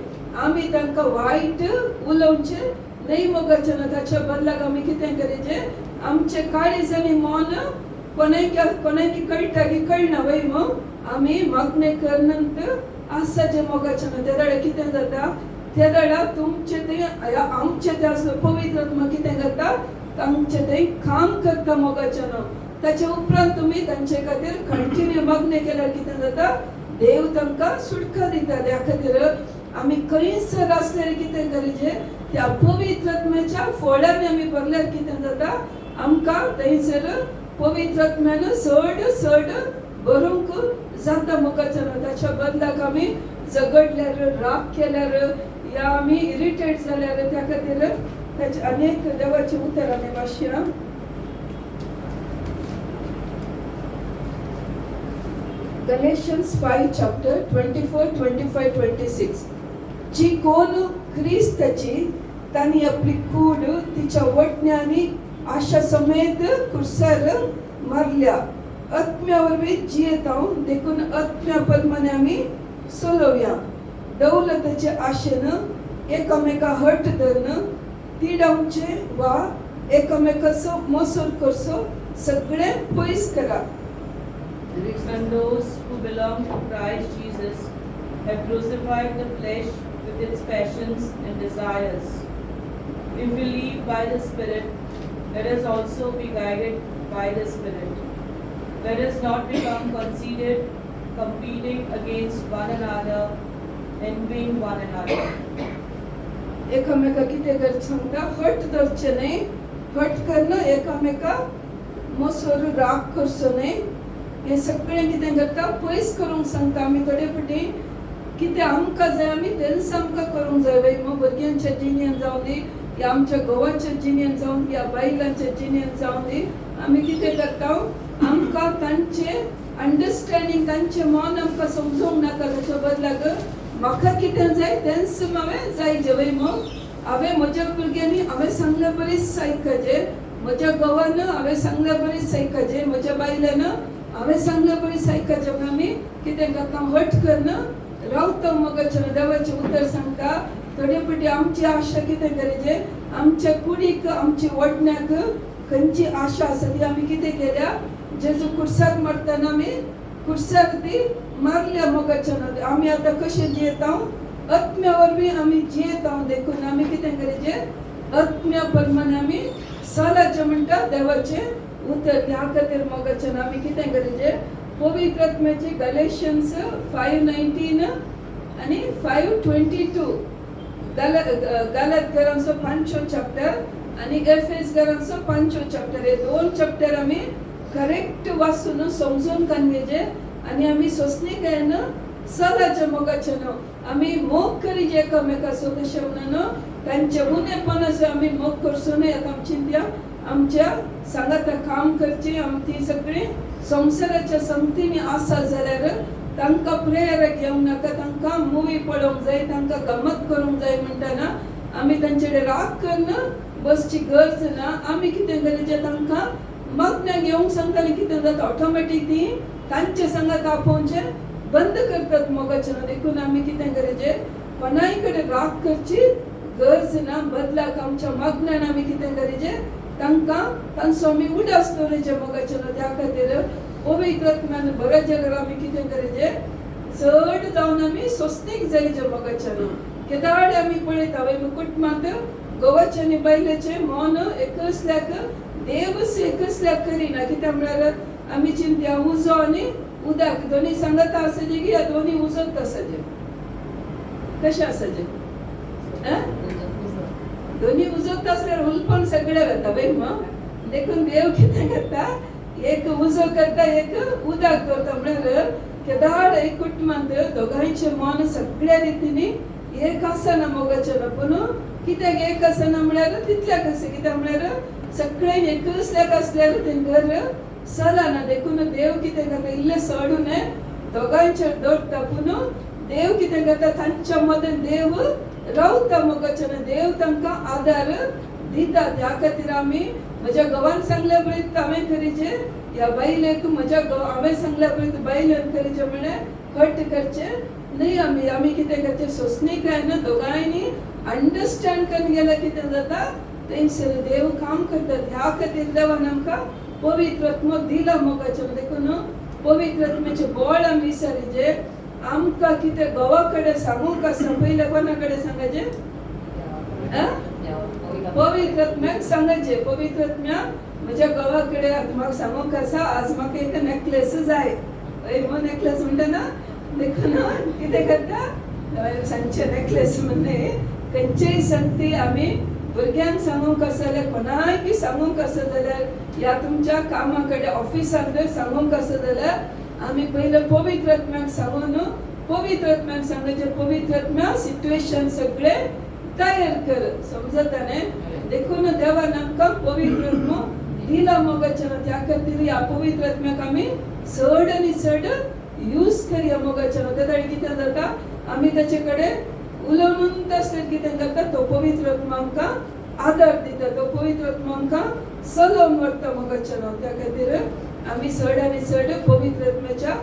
A: आमी तांकां वायट उलोवचें न्हय मोगाच्यान ताच्या बदलाक आमी कितें करचें आमचे काळीज आनी मन कोणाकी कळटा की कळना वय मग आमी मागणें करनंत आसाचें मोगाच्यान त्या वेळार कितें जाता त्या दडा तुमचे ते आमचे ते असलं पवित्र आत्मा कितें करता तांचे ते काम करता मोगाच्यान ताचे उपरांत तुम्ही तांचे खातीर कंटिन्यू मागणे केल्यार कितें जाता देव तांकां सुटका दिता त्या खातीर आमी खंयसर आसल्यार कितें करचें त्या पवित्र आत्म्याच्या फोडांनी आमी भरल्यार कितें जाता आमकां थंयसर पवित्र आत्म्यान चड भरूंक जाता मोगाच्यान ताच्या बदलाक आमी झगडल्यार राग केल्यार या आमी इरिटेट जाल्यार त्या खातीर ताचे अनेक देवाची उतर आमी वाचया Galatians 5 chapter 24, 25, 26 जी कोण ख्रिस्ताची तांणी आपली कूड तिच्या वटण्यानी आशा समेत कुर्सार मारल्या आत्म्या वरवीं जियेता देखून आत्म्या प्रमाणे आमी चलोवया दौलताचे आशेन एकामेका हट धरन तिडावचे वा एकामेकाचो मोसोर करचो सगळें पयस करा
B: And those who belong to Christ Jesus have crucified the flesh with its passions and desires. If we live by the Spirit, let us also be guided by the Spirit. Let us not become conceited, competing against one another, envying one another.
A: एकामेका कितें करचें सांगता हट धरचें न्ही हट करणं एकामेका मोसोर राग करचो न्ही हे सगळें कितें करता पयस करूंक सांगता आमी थोडे फावटी कितें आमकां जाय आमी तेंच आमकां करूंक जाय मग भुरग्यांच्या जिणेन जावं दी या आमच्या घोवाच्या जिणेन जावं दी या बायलांच्या जिणेन जावं दी आमी कितें करता आमकां तांचे अंडरस्टँडींग तांचे मन आमकां समजूंक नाका ताच्या बदलाक म्हाका कितें जाय तेंच हांवें जायचें वय मग हांवें म्हज्या भुरग्यांनी हांवें सांगलें बरीच आयकचें म्हज्या घोवान हांवें सांगलें बरीच आयकचें म्हज्या बायलान हांवें सांगलें बरीच आयकचें म्हण आमी कितें करता हट करणं रावता मोगाच्यान देवाचें उतर सांगता थोडे फावटी आमची आशा कितें करचें आमच्या कुडीक आमची वडण्याक खंयची आशा आसा ती आमी कितें केल्या जेजू कुर्सार मारतना आमी कुर्सार ती मारल्या मोगाच्यान आमी आतां कशें जियेता आत्म्या वरवीं आमी जियेता देखून आमी कितें करचें आत्म्या प्रमाणे आमी चलचें म्हणटा देवाचें उतर त्या खातीर मोगाच्यान आमी कितें करचें पवित्र आत्म्याची गॅलेशियन्स 5:19 आनी 5:22 गालातकारांचो 5 चॅप्टर आनी एफेसकारांचो 5 चॅप्टर हे दोन चॅप्टर आमी करेक्ट वाचून समजून घेवचें आनी आमी सोंसणीकायेन चलचें मोगाच्यान आमी मोग करीत एकामेकाचो तशें म्हणून तांचे उणेपणाचो आमी मोग करचो न्हय आतां आमची त्या आमच्या सांगाता काम करची ती सगळी संवसाराच्या संगतींनी आसा जाल्यार तांकां प्रेयराक येवंक नाका तांकां मुवी पळोवंक जाय तांकां गमत करूंक जाय म्हणटना आमी तांचे कडेन राग करून बसची गरज ना आमी कितें करचें तांकां मग्न घेवंक सांगता आनी कितें जाता ऑटोमॅटीक ती तांचे सांगात आपोवचें बंद करतात मोगाच्यान देखून आमी कितें करचें कोणाय कडेन राग करची गरज ना बदलाक आमच्या मग्नान आमी कितें करचें तांकां तांचो आमी उडास दवरचें मोगाच्यान त्या खातीर पवित्र आत्म्यान बरें जाल्यार आमी कितें करचें चड जावन आमी सोंसणीक जायचें मोगाच्यान केदाड आमी पळयता कुटुंबांत घोवाचें आनी बायलेचें मन एकसल्याक देवच एकसल्याक करिना कित्याक म्हळ्यार आमी चिंत्या उजो आनी उदक दोनी सांगता आसाचे की ह्या दोनी उजत आसाचे कशें आसाचे दोनी उजत आसल्यार उलपण सगळें जाता पळय मग देखून देव कितें करता एक उजो करता एक उदक करता म्हळ्यार केदाड एक कुटुंबांत दोगांयचें मन सगळ्या रितीनी एक आसना मोगाच्यान पूण कित्याक एक आसना म्हळ्यार तितल्याक आसा कित्याक म्हळ्यार सगळें एकसल्याक आसल्यार तें घर चलना देखून देव कितें करता इल्लें सोडून दोगांयचेर दवरता पूण देव कितें करता तांच्या मदें देव रावता मोगाच्यान देव तांकां आदार दिता त्या खातीर आमी म्हज्या घोवान सांगल्या पळयत हांवें करीचें ह्या बायलेक म्हज्या हांवें सांगल्या पळयत बायलेन करीचें म्हळ्यार हट करचें न्हय आमी कितें करचें सोंसणीकायेन दोगांयनी अंडरस्टँड करून गेल्यार कितें जाता थंयसर देव काम करता ह्या खातीर देवान आमकां पवित्र आत्मो दिला मोगाच्यान देखून पवित्र आत्म्याचें बळ आमी विचारीचें आमकां कितें घोवा कडेन सांगूंक आसा पयलें कोणा कडेन सांगचें? पवित्र आत्म्याक सांगचें. पवित्र आत्म्या म्हज्या घोवा कडेन आतां म्हाका सांगूंक आसा आज म्हाका एक नेकलेस जाय. नेकलेस म्हणटा ना देखून कितें करता सांजचे नेकलेस म्हणणे खंयचेय संगती आमी भुरग्यांक सांगूंक आसा जाल्यार कोणाय बी सांगूंक आसा जाल्यार या तुमच्या कामा कडेन ऑफिसान जर सांगूंक आसा जाल्यार आमी पयलें पवित्र आत्म्याक सांगून पवित्र आत्म्याक सांगचें. पवित्र आत्म्या सिच्युएशन सगळे तयार कर. समजता न्ही? देखून देवान आमकां पवित्र आत्मो दिला मोगाचें. त्या खातीर ह्या पवित्र आत्म्याक आमी चड आनी चड यूज करया मोगाचें. त्या दिसा कितें जाता आमी ताचे कडेन उलोवून आसतना कितें करता तो पवित्र आत्मा आमकां आदार दिता. तो पवित्र आत्मा आमकां चलोवन व्हरता मोगाचें. त्या खातीर आमी चड आनी चड पवित्र आत्म्याच्या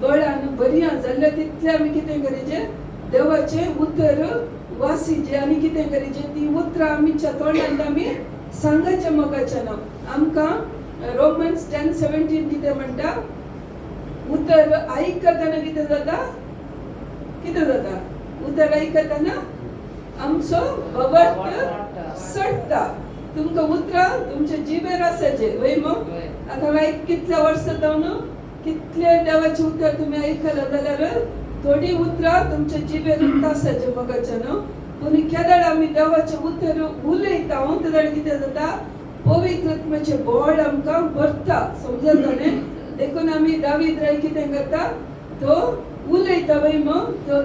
A: बळान बरयां जाल्ले तितलें आमी कितें करचें देवाचें उतर वासीचें आनी कितें करचें ती उतरां आमच्या तोंडांत आमी सांगचें मोगाचें. आमकां रोमन्स 10:17 कितें म्हणटा उतर आयकतना कितें जाता उतर आयकतना आमचो बबट सडटा. तुमकां उतरां तुमच्या जिबेर आसाचे वय मग आतां लायक कितल्या वर्सां जावन कितले देवाचे उतर तुमी आयकला जाल्यार थोडी उतरां तुमच्या जिबेर आसाचे मोगाचें. पूण केदार आमी देवाचें उतर उलयता तेदार कितें जाता पवित्र आत्म्याचें बळ आमकां भरता. समजता न्ही? देखून आमी दावीद राय कितें करता तो उलयता वय मग तो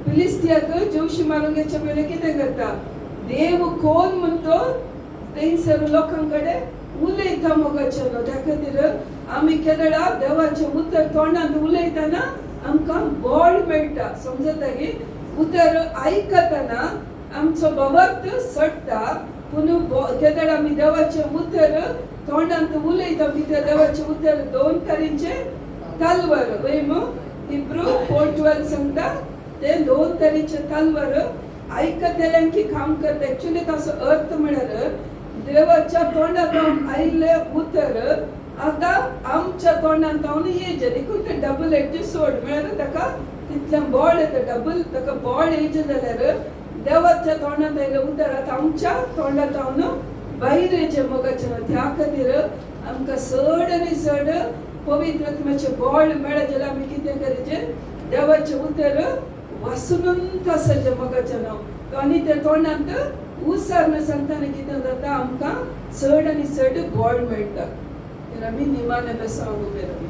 A: फिलिस्तियाक जेवशी मारूंक पयलीं कितें करता देव कोण म्हणतो थंयसर लोकां कडेन उलयता मोगाचें. त्या खातीर आमी केदळा देवाचें उतर तोंडांत उलयतना आमकां बळ मेळटा. समजता की उतर आयकतना आमचो बबत सडटा. पूण केदळ आमी देवाचें उतर तोंडांत उलयता कित्याक देवाचें उतर 2 तरेचें तलवार वय मग हिब्रू 4:12 सांगता ते 2 तरेचे तलवार आयकतल्यांकी काम करता. एक्चुअली ताचो अर्थ म्हळ्यार देवाच्या तोंडांत आयिल्ले उतर आतां आमच्या तोंडांत येयचे. देखून ते डबल एज सोड म्हळ्यार ताका तितलें बळ येता. डबल ताका बळ येयचें जाल्यार देवाच्या तोंडांत आयिल्ले उतर आतां आमच्या तोंडांत भायर येचें मोगाचें. त्या खातीर आमकां चड आनी चड पवित्र आत्म्याचें बळ मेळ्ळें जाल्यार आमी कितें करचें देवाचें उतर वाचून आसाचें मोगाचें. आनी ते तोंडांत उसारन सांगतना कितें जाता आमकां चड आनी चड बळ मेळटा. तर आमी निमाणे बसोंक उबे रावया.